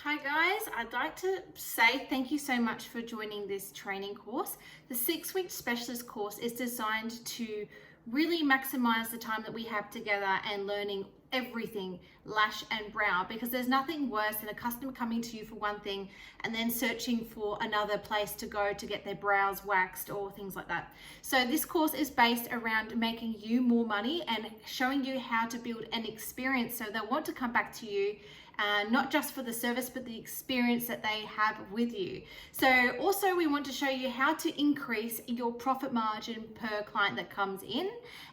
Hi guys, I'd like to say thank you so much for joining this training course. The 6-week specialist course is designed to really maximize the time that we have together and learning everything lash and brow, because there's nothing worse than a customer coming to you for one thing and then searching for another place to go to get their brows waxed or things like that. So this course is based around making you more money and showing you how to build an experience so they'll want to come back to you, not just for the service but the experience that they have with you. So also we want to show you how to increase your profit margin per client that comes in,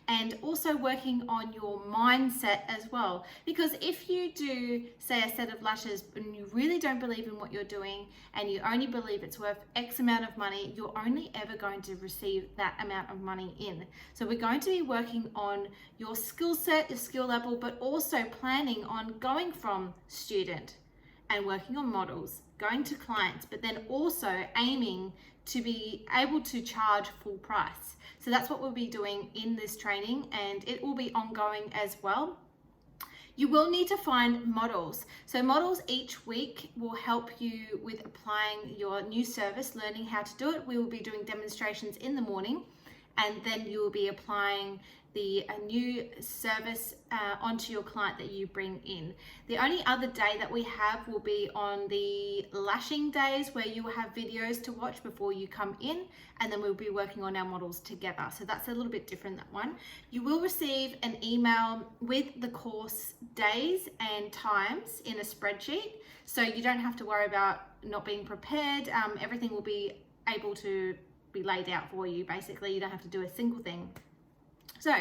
and also working on your mindset as well, because if you do say a set of lashes and you really don't believe in what you're doing and you only believe it's worth X amount of money, you're only ever going to receive that amount of money in. So we're going to be working on your skill set, your skill level, but also planning on going from student and working on models, going to clients, but then also aiming to be able to charge full price. So that's what we'll be doing in this training, and it will be ongoing as well. You will need to find models. So models each week will help you with applying your new service, learning how to do it. We will be doing demonstrations in the morning, and then you will be applying the new service onto your client that you bring in. The only other day that we have will be on the lashing days, where you will have videos to watch before you come in, and then we'll be working on our models together. So that's a little bit different, that one. You will receive an email with the course days and times in a spreadsheet, so you don't have to worry about not being prepared. Everything will be able to be laid out for you. Basically, you don't have to do a single thing. So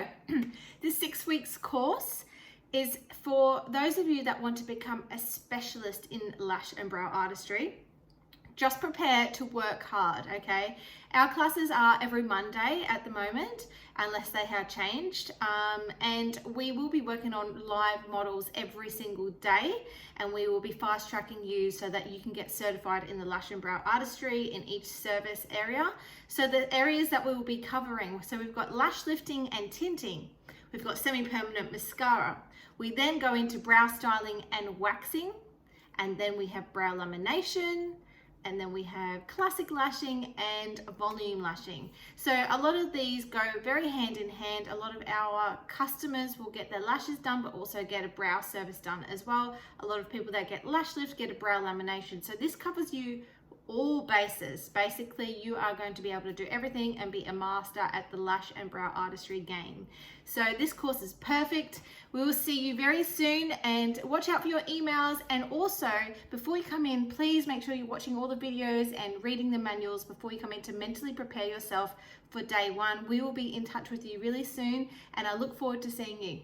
this 6 weeks course is for those of you that want to become a specialist in lash and brow artistry. Just prepare to work hard, okay? Our classes are every Monday at the moment, unless they have changed. And we will be working on live models every single day, and we will be fast tracking you so that you can get certified in the lash and brow artistry in each service area. So the areas that we will be covering, so we've got lash lifting and tinting. We've got semi-permanent mascara. We then go into brow styling and waxing, and then we have brow lamination, and then we have classic lashing and volume lashing. So a lot of these go very hand in hand. A lot of our customers will get their lashes done, but also get a brow service done as well. A lot of people that get lash lift get a brow lamination. So this covers you all bases. Basically, you are going to be able to do everything and be a master at the lash and brow artistry game. So this course is perfect. We will see you very soon, and watch out for your emails. And also, before you come in, please make sure you're watching all the videos and reading the manuals before you come in to mentally prepare yourself for day one. We will be in touch with you really soon, and I look forward to seeing you.